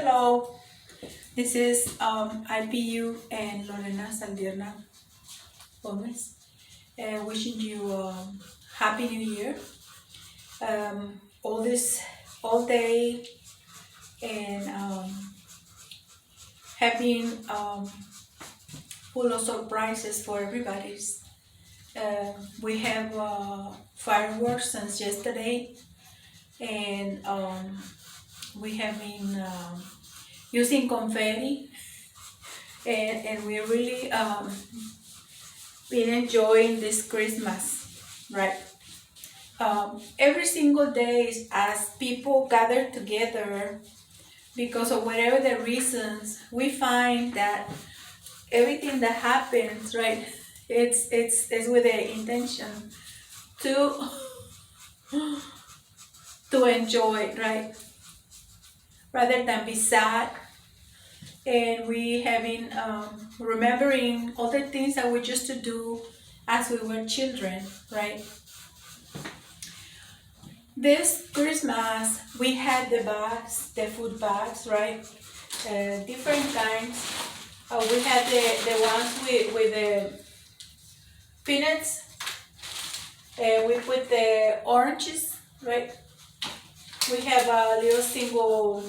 Hello, this is IPU and Lorena Saldierna Gomez, wishing you Happy New Year. All day and having full of surprises for everybody's. We have fireworks since yesterday, and we have been using confetti, and we really been enjoying this Christmas, right? Every single day, as people gather together, because of whatever the reasons, we find that everything that happens, right, it's with the intention to to enjoy, right, rather than be sad. And we have been remembering all the things that we used to do as we were children, right? This Christmas we had the bags, the food bags, right? Different kinds. We had the ones with the peanuts. We put the oranges, right? We have a little single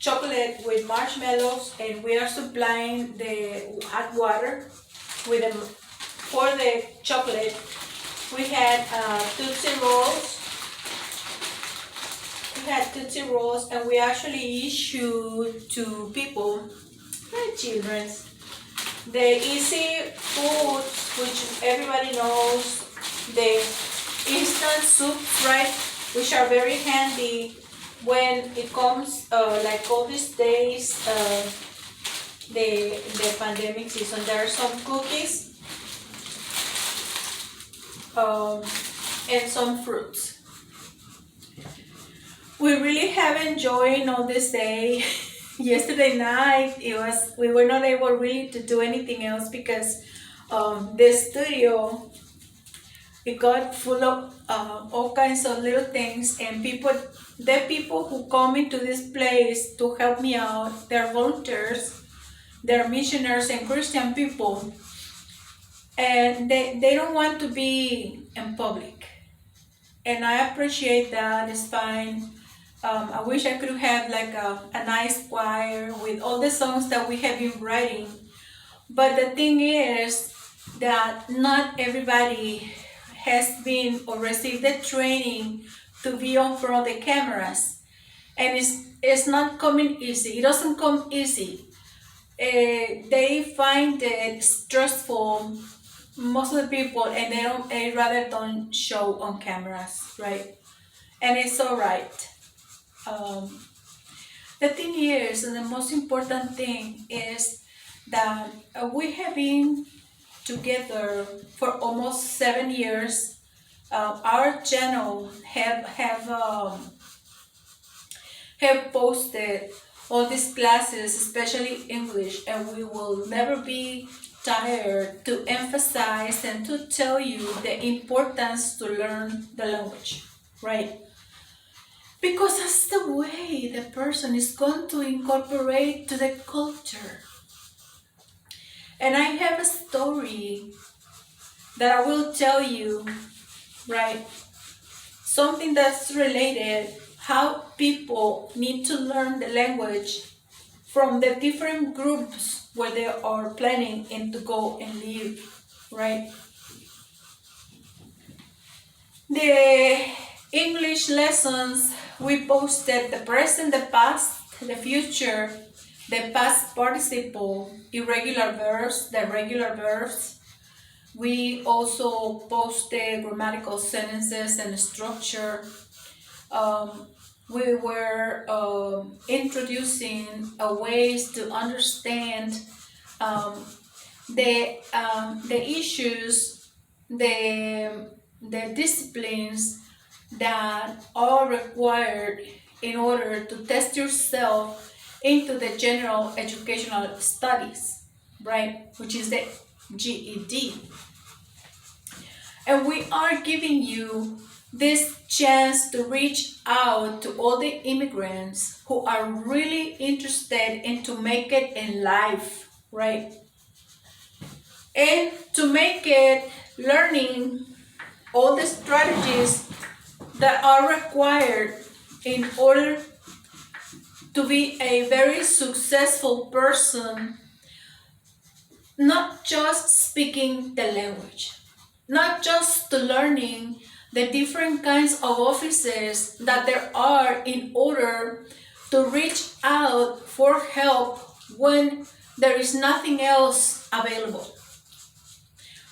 chocolate with marshmallows, and we are supplying the hot water with them for the chocolate. We had Tootsie Rolls. And we actually issued to people, children, the easy foods, which everybody knows, the instant soups, right, which are very handy when it comes like all these days, the pandemic season. There are some cookies and some fruits. We really have enjoyed all this day. Yesterday night, we were not able really to do anything else because the studio, it got full of all kinds of little things, and the people who come into this place to help me out, they're volunteers, they're missionaries and Christian people, and they don't want to be in public. And I appreciate that. It's fine. I wish I could have like a nice choir with all the songs that we have been writing. But the thing is that not everybody has been or received the training to be on front of the cameras. And it's not coming easy. It doesn't come easy. They find it stressful, most of the people, and they rather don't show on cameras, right? And it's all right. The thing is, and the most important thing is that we have been together for almost 7 years. Our channel have posted all these classes, especially English, and we will never be tired to emphasize and to tell you the importance to learn the language, right? Because that's the way the person is going to incorporate to the culture. And I have a story that I will tell you, right? Something that's related, how people need to learn the language from the different groups where they are planning and to go and live, right? The English lessons we posted, the present, the past, the future, the past participle, irregular verbs, the regular verbs. We also posted grammatical sentences and structure. We were introducing ways to understand the issues, the disciplines that are required in order to test yourself into the general educational studies, right? Which is the GED. And we are giving you this chance to reach out to all the immigrants who are really interested in to make it in life, right? And to make it learning all the strategies that are required in order to be a very successful person, not just speaking the language, not just to learning the different kinds of offices that there are in order to reach out for help when there is nothing else available,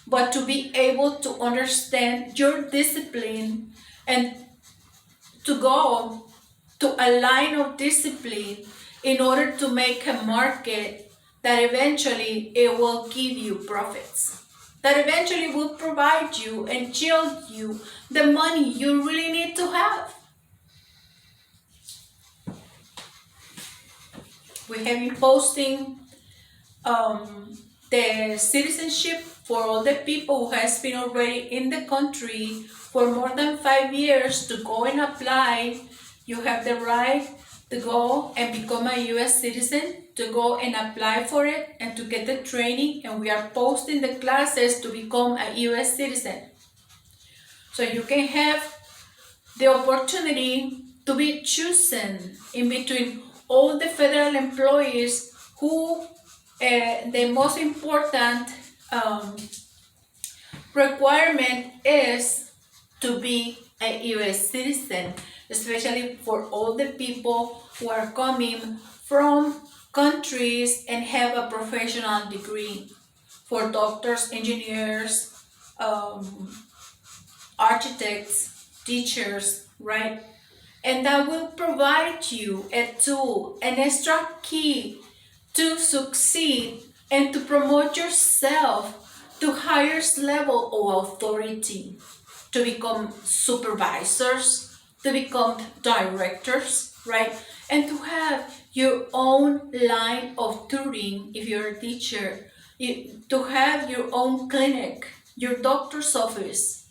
but to be able to understand your discipline and to go to a line of discipline in order to make a market that eventually it will give you profits, that eventually will provide you and yield you the money you really need to have. We have been posting the citizenship for all the people who has been already in the country for more than 5 years to go and apply. You have the right to go and become a U.S. citizen, to go and apply for it and to get the training, and we are posting the classes to become a U.S. citizen. So you can have the opportunity to be chosen in between all the federal employees who the most important requirement is to be a U.S. citizen, especially for all the people who are coming from countries and have a professional degree, for doctors, engineers, architects, teachers, right? And that will provide you a tool, an extra key to succeed and to promote yourself to highest level of authority, to become supervisors, to become directors, right? And to have your own line of tutoring if you're a teacher, to have your own clinic, your doctor's office,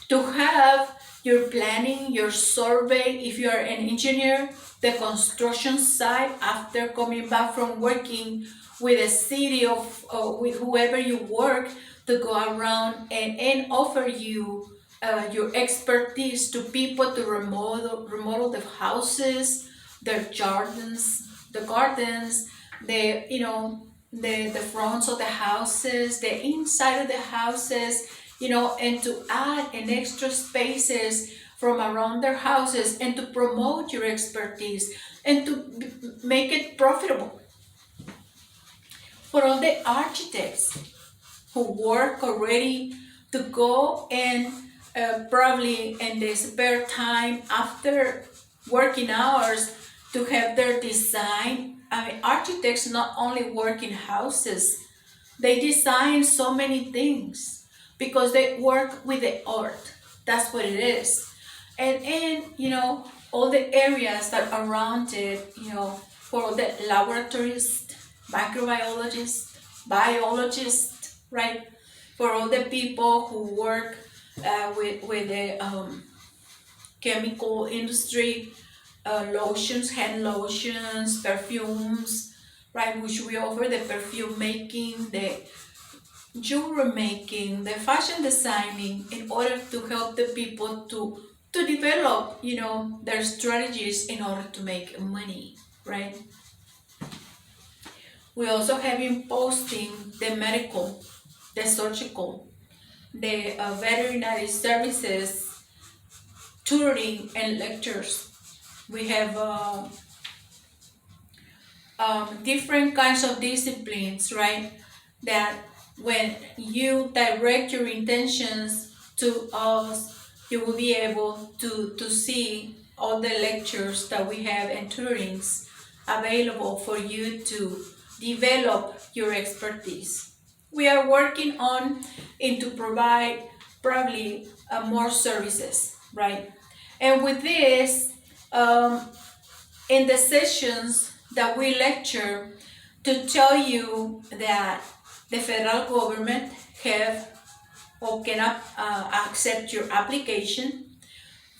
to have your planning, your survey, if you are an engineer, the construction site after coming back from working with a city of with whoever you work, to go around and offer you your expertise to people to remodel the houses, their gardens, the the fronts of the houses, the inside of the houses, and to add an extra spaces from around their houses and to promote your expertise and to make it profitable. For all the architects who work already, to go and probably in the spare time after working hours to have their design. I mean, architects not only work in houses, they design so many things because they work with the art. That's what it is. And all the areas that around it, for the laboratories, microbiologists, biologists, right? For all the people who work with the chemical industry, lotions, hand lotions, perfumes, right? Which we offer the perfume making, the jewelry making, the fashion designing, in order to help the people to develop, their strategies in order to make money, right? We also have been posting the medical, the surgical, the veterinary services, tutoring, and lectures. We have different kinds of disciplines, right? That when you direct your intentions to us, you will be able to see all the lectures that we have and tutorings available for you to develop your expertise. We are working on and to provide probably more services, right? And with this, in the sessions that we lecture, to tell you that the federal government have or cannot accept your application,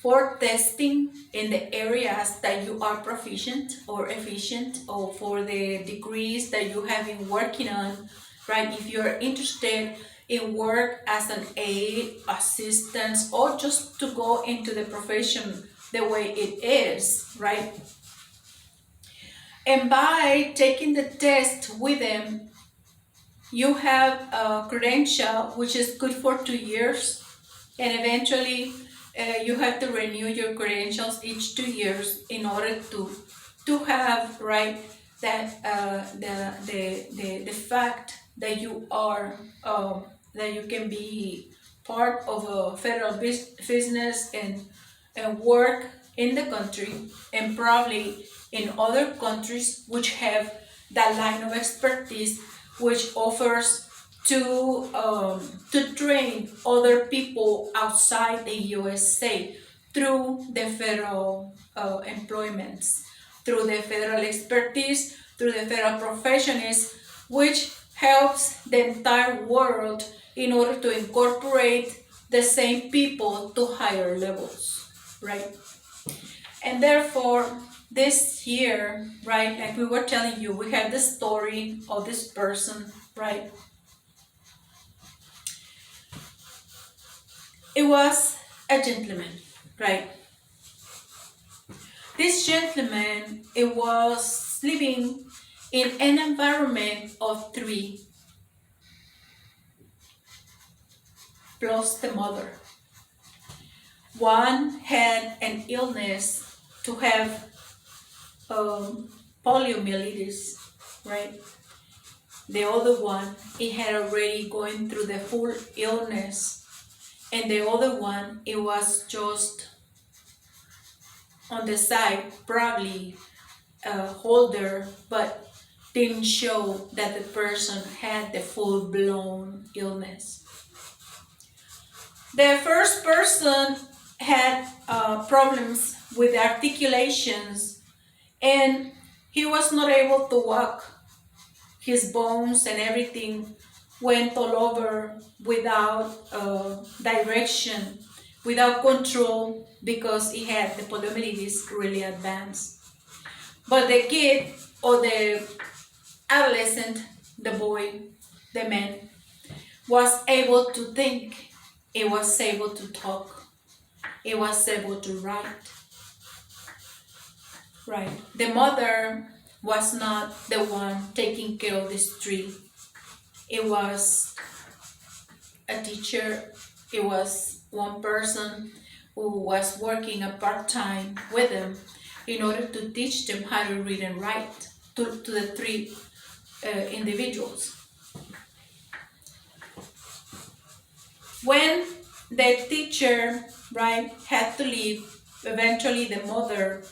for testing in the areas that you are proficient or efficient, or for the degrees that you have been working on, right? If you're interested in work as an aide, assistant, or just to go into the profession the way it is, right? And by taking the test with them, you have a credential which is good for 2 years, and eventually you have to renew your credentials each 2 years in order to have, right, that the fact that you are that you can be part of a federal business and work in the country, and probably in other countries which have that line of expertise, which offers to train other people outside the USA through the federal employments, through the federal expertise, through the federal professionals, which helps the entire world in order to incorporate the same people to higher levels, right? And therefore, this year, right, like we were telling you, we had the story of this person, right? It was a gentleman, right? This gentleman, it was living in an environment of three, plus the mother. One had an illness to have poliomyelitis, right? The other one, it had already gone through the full illness, and the other one, it was just on the side, probably older, but didn't show that the person had the full-blown illness. The first person had problems with articulations, and he was not able to walk. His bones and everything went all over without direction, without control, because he had the poliomyelitis really advanced. But the kid, or the adolescent, the boy, the man, was able to think, he was able to talk, he was able to write. Right. The mother was not the one taking care of this tree. It was a teacher, it was one person who was working a part-time with them in order to teach them how to read and write to the three individuals. When the teacher, right, had to leave, eventually the mother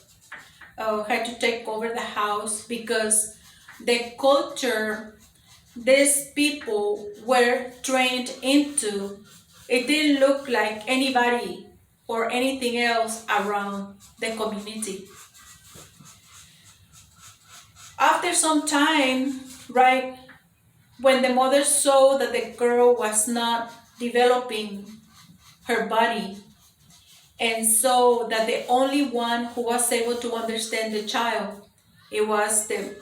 had to take over the house, because the culture these people were trained into, it didn't look like anybody or anything else around the community. After some time, right, when the mother saw that the girl was not developing her body, and saw that the only one who was able to understand the child, it was the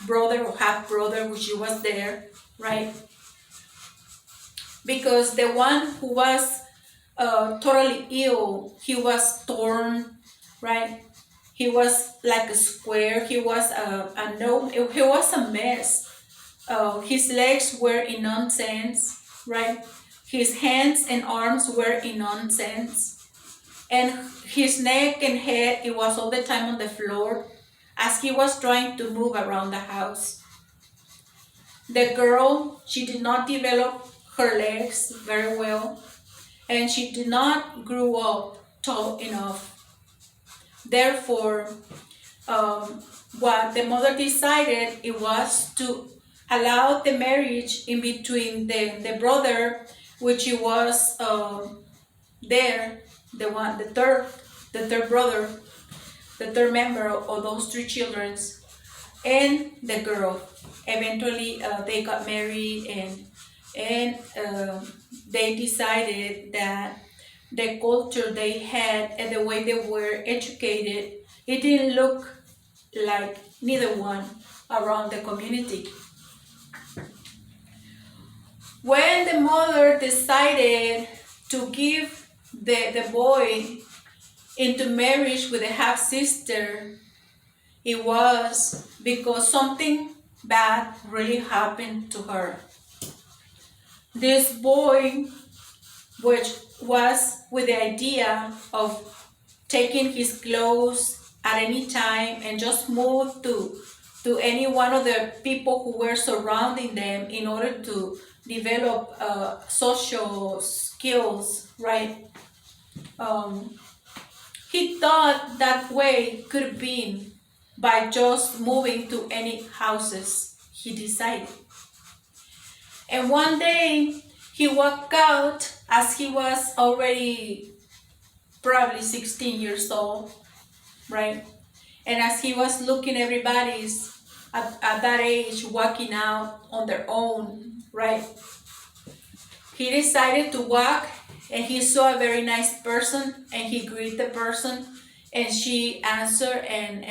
brother or half brother, which was there, right? Because the one who was totally ill, he was torn, right? He was like a square. He was a no. He was a mess. His legs were in nonsense, right? His hands and arms were in nonsense. And his neck and head, it was all the time on the floor as he was trying to move around the house. The girl, she did not develop her legs very well, and she did not grow up tall enough. Therefore, what the mother decided, it was to allow the marriage in between the brother, which he was there, the third brother, the third member of those three children, and the girl. Eventually, they got married, and they decided that the culture they had and the way they were educated, it didn't look like neither one around the community. When the mother decided to give the boy into marriage with a half sister, it was because something bad really happened to her. This boy, which was with the idea of taking his clothes at any time and just move to any one of the people who were surrounding them in order to develop social skills, right? Um, he thought that way could have been by just moving to any houses he decided. And one day he walked out as he was already probably 16 years old, right? And as he was looking everybody's at that age walking out on their own, right? He decided to walk and he saw a very nice person and he greeted the person and she answered and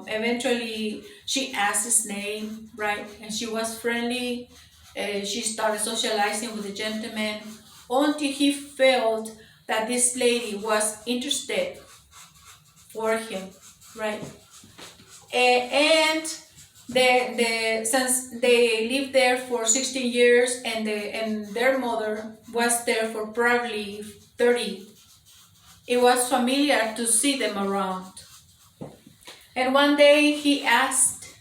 eventually she asked his name, right? And she was friendly. She started socializing with the gentleman until he felt that this lady was interested for him, right? And since they lived there for 16 years and their mother was there for probably 30, it was familiar to see them around. And one day he asked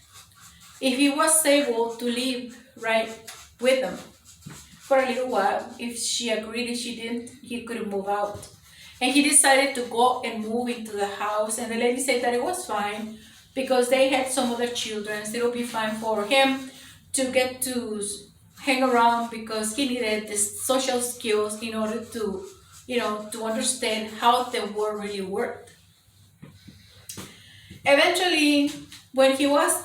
if he was able to live right with them for a little while. If she agreed, if she didn't, he could move out. And he decided to go and move into the house. And the lady said that it was fine because they had some other children. So it would be fine for him to get to hang around because he needed the social skills in order to, to understand how the world really worked. Eventually, when he was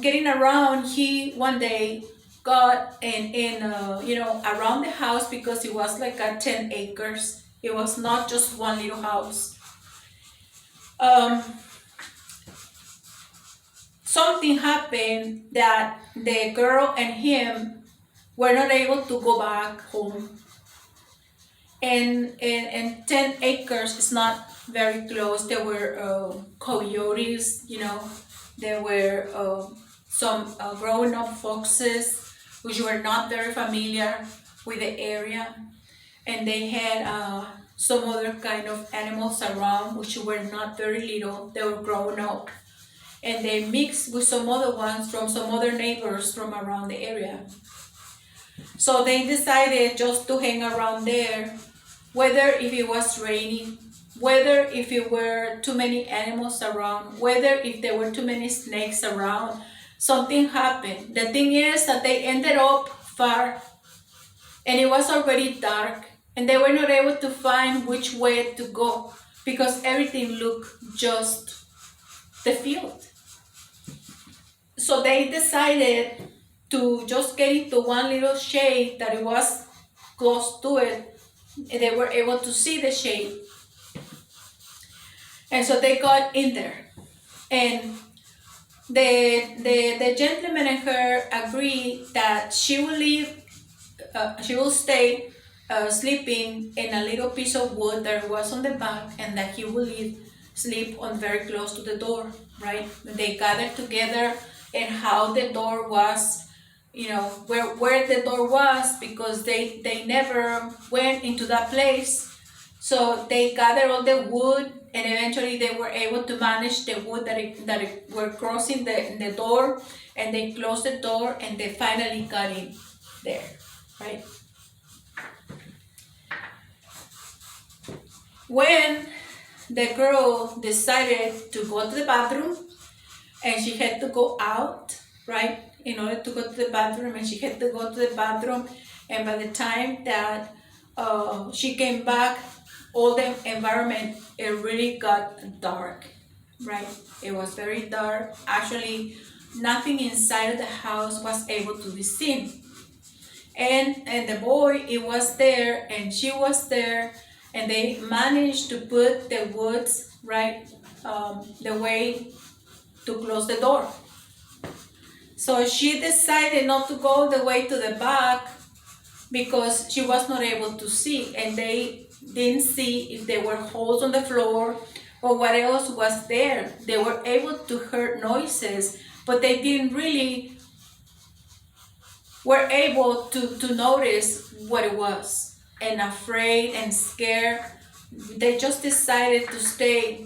getting around, he one day got in around the house because it was like a 10 acres. It was not just one little house. Something happened that the girl and him were not able to go back home. And 10 acres is not very close. There were coyotes, there were some grown up foxes which were not very familiar with the area, and they had some other kind of animals around which were not very little. They were grown up, and they mixed with some other ones from some other neighbors from around the area. So they decided just to hang around there, whether if it was raining, whether if it were too many animals around, whether if there were too many snakes around. Something happened. The thing is that they ended up far and it was already dark and they were not able to find which way to go because everything looked just the field. So they decided to just get into one little shade that it was close to it, and they were able to see the shade. And so they got in there. And the gentleman and her agreed that she will stay sleeping in a little piece of wood that was on the back, and that he will sleep on very close to the door, right? They gathered together and how the door was, where the door was, because they never went into that place. So they gathered all the wood, and eventually they were able to manage the wood that were crossing the door, and they closed the door, and they finally got in there, right? When the girl decided to go to the bathroom, and she had to go out, right, in order to go to the bathroom, and she had to go to the bathroom, and by the time that she came back, all the environment, it really got dark, right? It was very dark. Actually, nothing inside of the house was able to be seen. And the boy, it was there, and she was there, and they managed to put the woods right the way to close the door. So she decided not to go the way to the back because she was not able to see, and they didn't see if there were holes on the floor or what else was there. They were able to hear noises, but they didn't really were able to notice what it was. And afraid and scared, they just decided to stay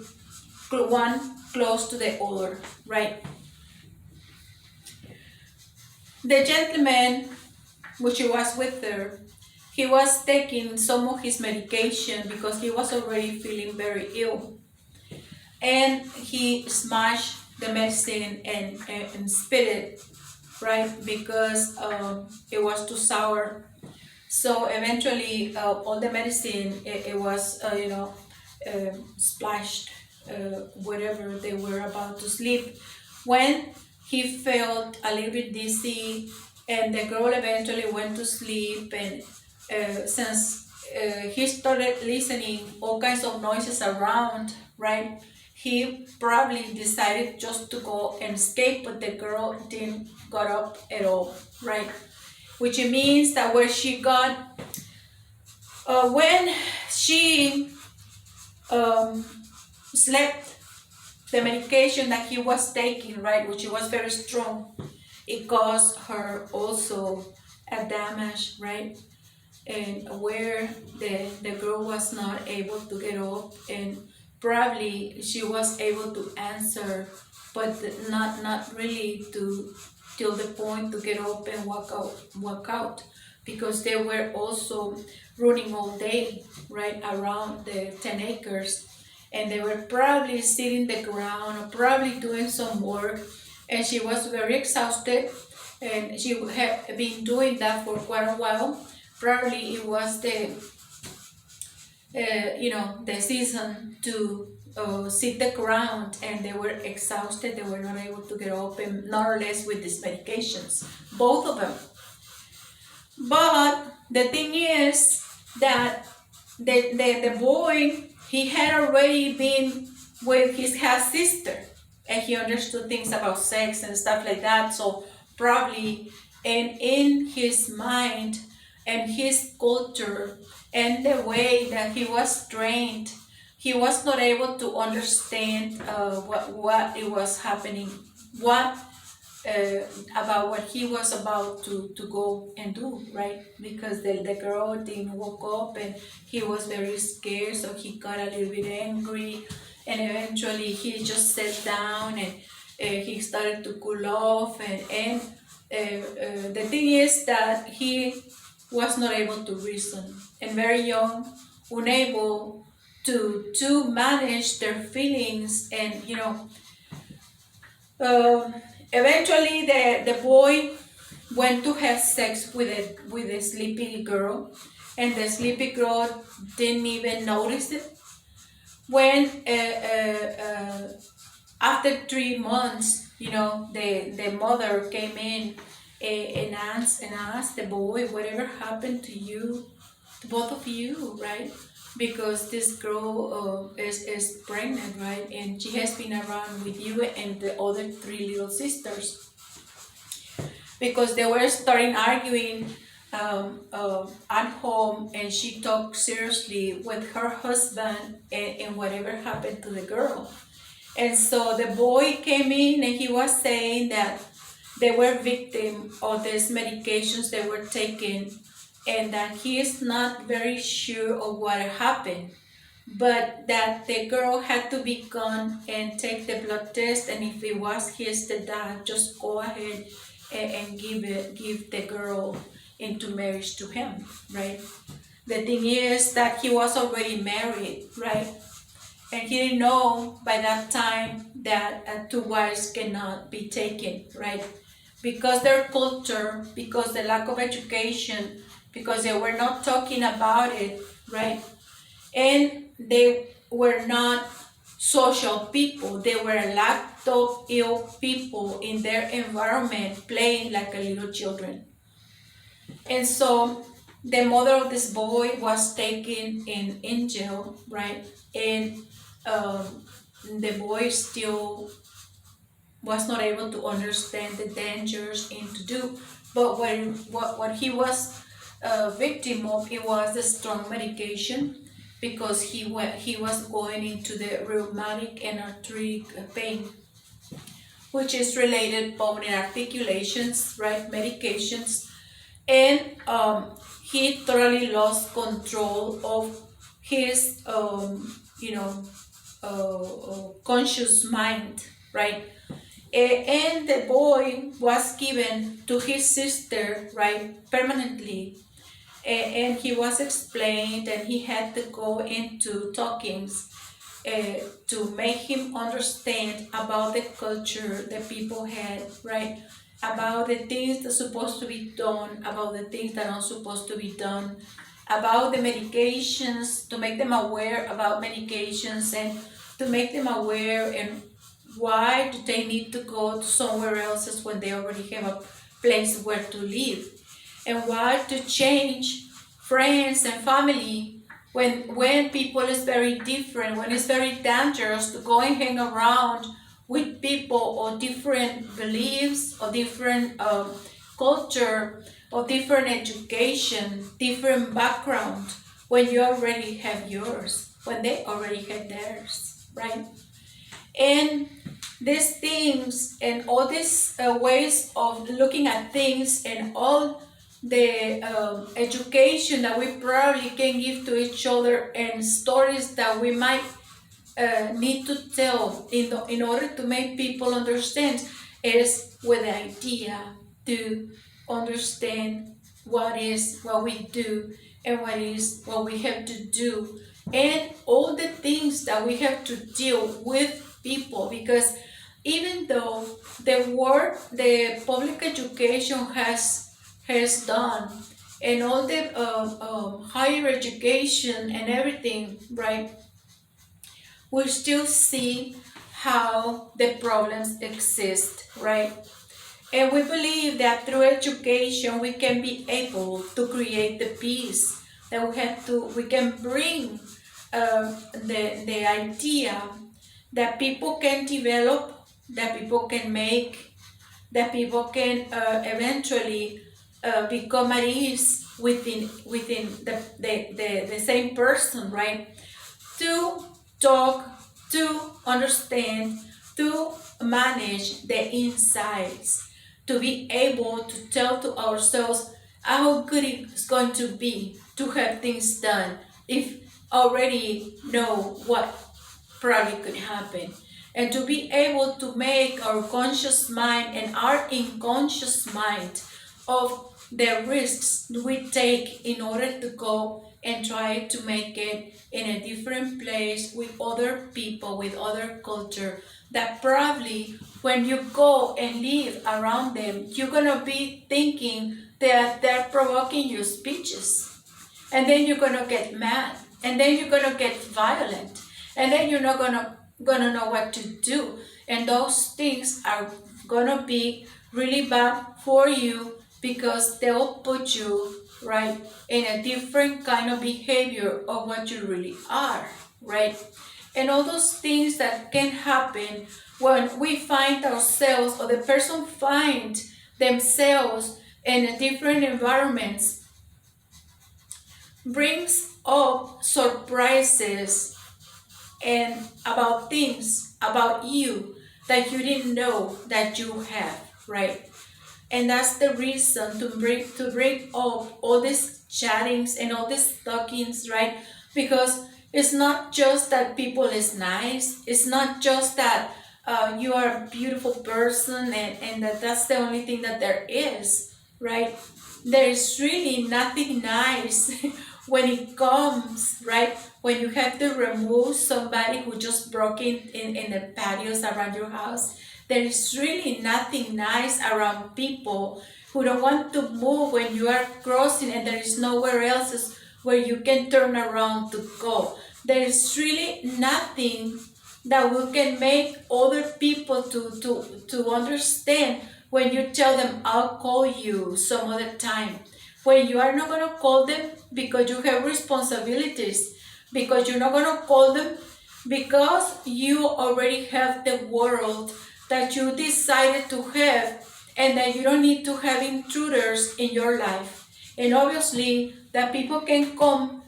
one close to the other, right? The gentleman, which was with her, he was taking some of his medication because he was already feeling very ill. And he smashed the medicine and spit it, right? Because it was too sour. So eventually, all the medicine, it was, splashed wherever they were about to sleep. When he felt a little bit dizzy, and the girl eventually went to sleep, and since he started listening all kinds of noises around, right? He probably decided just to go and escape, but the girl didn't got up at all, right? Which means that when she slept, the medication that he was taking, right, which was very strong, it caused her also a damage, right? And where the girl was not able to get up, and probably she was able to answer, but not really to till the point to get up and walk out, because they were also running all day right around the 10 acres, and they were probably sitting the ground or probably doing some work, and she was very exhausted, and she had been doing that for quite a while. Probably it was the season to sit the ground, and they were exhausted. They were not able to get up, and not or less with these medications, both of them. But the thing is that the boy, he had already been with his half sister, and he understood things about sex and stuff like that. So probably, and in his mind and his culture and the way that he was trained, he was not able to understand what it was happening, what about what he was about to go and do, right? Because the girl didn't wake up, and he was very scared, so he got a little bit angry, and eventually he just sat down, and he started to cool off, and the thing is that he was not able to reason, and very young, unable to manage their feelings, and eventually, the boy went to have sex with a sleepy girl, and the sleepy girl didn't even notice it. When after 3 months, the mother came in and asked the boy, whatever happened to you, to both of you, right? Because this girl is pregnant, right? And she has been around with you and the other 3 little sisters. Because they were starting arguing at home, and she talked seriously with her husband, and whatever happened to the girl. And so the boy came in, and he was saying that they were victim of these medications they were taking, and that he is not very sure of what happened, but that the girl had to be gone and take the blood test, and if it was his the dad, just go ahead and give the girl into marriage to him, right? The thing is that he was already married, right? And he didn't know by that time that 2 wives cannot be taken, right? Because their culture, because the lack of education, because they were not talking about it, right? And they were not social people. They were lacked of ill people in their environment, playing like a little children. And so the mother of this boy was taken in jail, right? And the boy still was not able to understand the dangers and to do. But what he was a victim of, it was the strong medication, because he was going into the rheumatic and arthritic pain, which is related bone and articulations, right? Medications. And he totally lost control of his conscious mind, right? And the boy was given to his sister, right, permanently. And he was explained, and he had to go into talkings to make him understand about the culture that people had, right? About the things that are supposed to be done, about the things that aren't supposed to be done, about the medications, to make them aware about medications, and to make them aware and why do they need to go to somewhere else when they already have a place where to live, and why to change friends and family when people is very different, when it's very dangerous to go and hang around with people of different beliefs, or different culture, or different education, different background, when you already have yours, when they already had theirs, right? And these things and all these ways of looking at things, and all the education that we probably can give to each other, and stories that we might need to tell in order to make people understand, is with the idea to understand what we do, and what we have to do, and all the things that we have to deal with people. Because even though the work the public education has done, and all the higher education and everything, right, we still see how the problems exist, right? And we believe that through education we can be able to create the peace that we can bring the idea that people can develop, that people can make, that people can eventually become at ease within the same person, right? To talk, to understand, to manage the insides, to be able to tell to ourselves how good it's going to be to have things done, if already know what probably could happen, and to be able to make our conscious mind and our unconscious mind of the risks we take in order to go and try to make it in a different place with other people, with other culture, that probably when you go and live around them, you're gonna be thinking that they're provoking your speeches, and then you're gonna get mad, and then you're gonna get violent, and then you're not gonna know what to do, and those things are gonna be really bad for you, because they'll put you right in a different kind of behavior of what you really are, right? And all those things that can happen when we find ourselves, or the person find themselves in different environments, brings up surprises and about things about you that you didn't know that you have, right? And that's the reason to bring up all these chattings and all these talkings, right? Because it's not just that people is nice. It's not just that you are a beautiful person, and that's the only thing that there is, right? There is really nothing nice when it comes, right? When you have to remove somebody who just broke in the patios around your house. There is really nothing nice around people who don't want to move when you are crossing and there is nowhere else where you can turn around to go. There is really nothing that we can make other people to understand when you tell them, I'll call you some other time. when you are not going to call them because you have responsibilities, because you're not going to call them because you already have the world that you decided to have, and that you don't need to have intruders in your life. And obviously that people can come,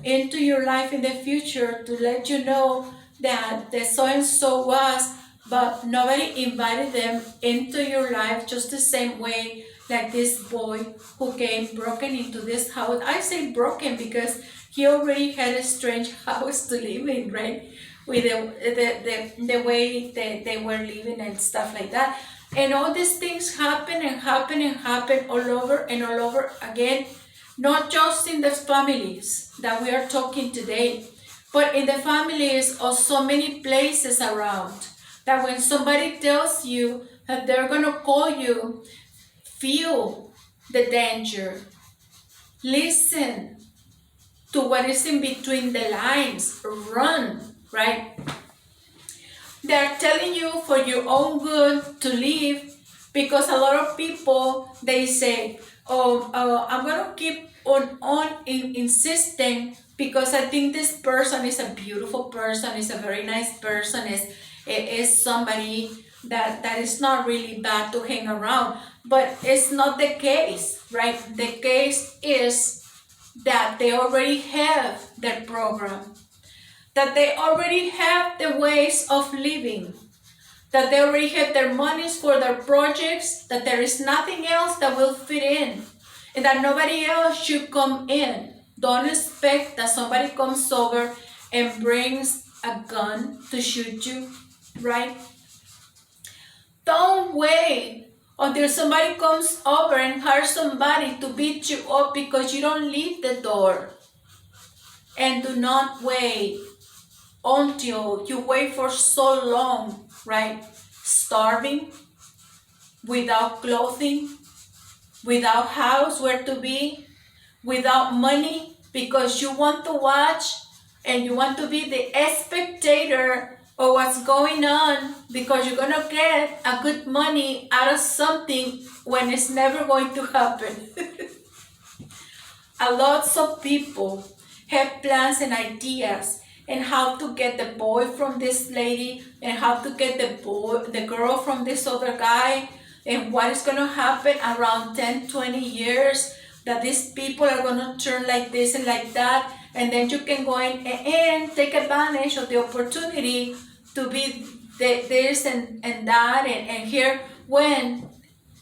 into your life in the future to let you know that the so and so was, but nobody invited them into your life, just the same way like this boy who came broken into this house. I say broken because he already had a strange house to live in, right? With the way they were living and stuff like that. And all these things happen and happen and happen all over and all over again, not just in the families that we are talking today, but in the families of so many places around, that when somebody tells you that they're going to call you, feel the danger. Listen to what is in between the lines. Run, right? They're telling you for your own good to leave, because a lot of people, they say, I'm going to keep on insisting because I think this person is a beautiful person, is a very nice person, is somebody that is not really bad to hang around. But it's not the case, right? The case is that they already have their program, that they already have the ways of living, that they already have their monies for their projects, that there is nothing else that will fit in, and that nobody else should come in. Don't expect that somebody comes over and brings a gun to shoot you, right? Don't wait until somebody comes over and hires somebody to beat you up because you don't leave the door. And do not wait until you wait for so long, right? Starving, without clothing, without house where to be, without money, because you want to watch and you want to be the spectator of what's going on, because you're going to get a good money out of something when it's never going to happen. A lots of people have plans and ideas and how to get the boy from this lady, and how to get the girl from this other guy, and what is going to happen around 10-20 years, that these people are going to turn like this and like that, and then you can go in and take advantage of the opportunity to be this and that and here, when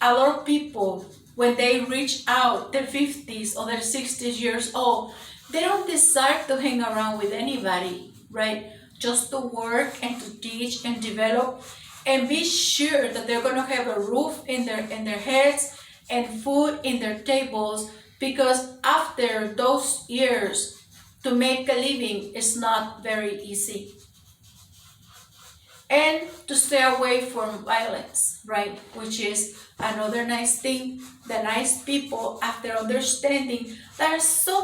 a lot of people, when they reach out their 50s or their 60s years old, they don't decide to hang around with anybody, right? Just to work and to teach and develop, and be sure that they're going to have a roof in their heads and food in their tables, because after those years, to make a living is not very easy. And to stay away from violence, right? Which is another nice thing. The nice people, after understanding, there are so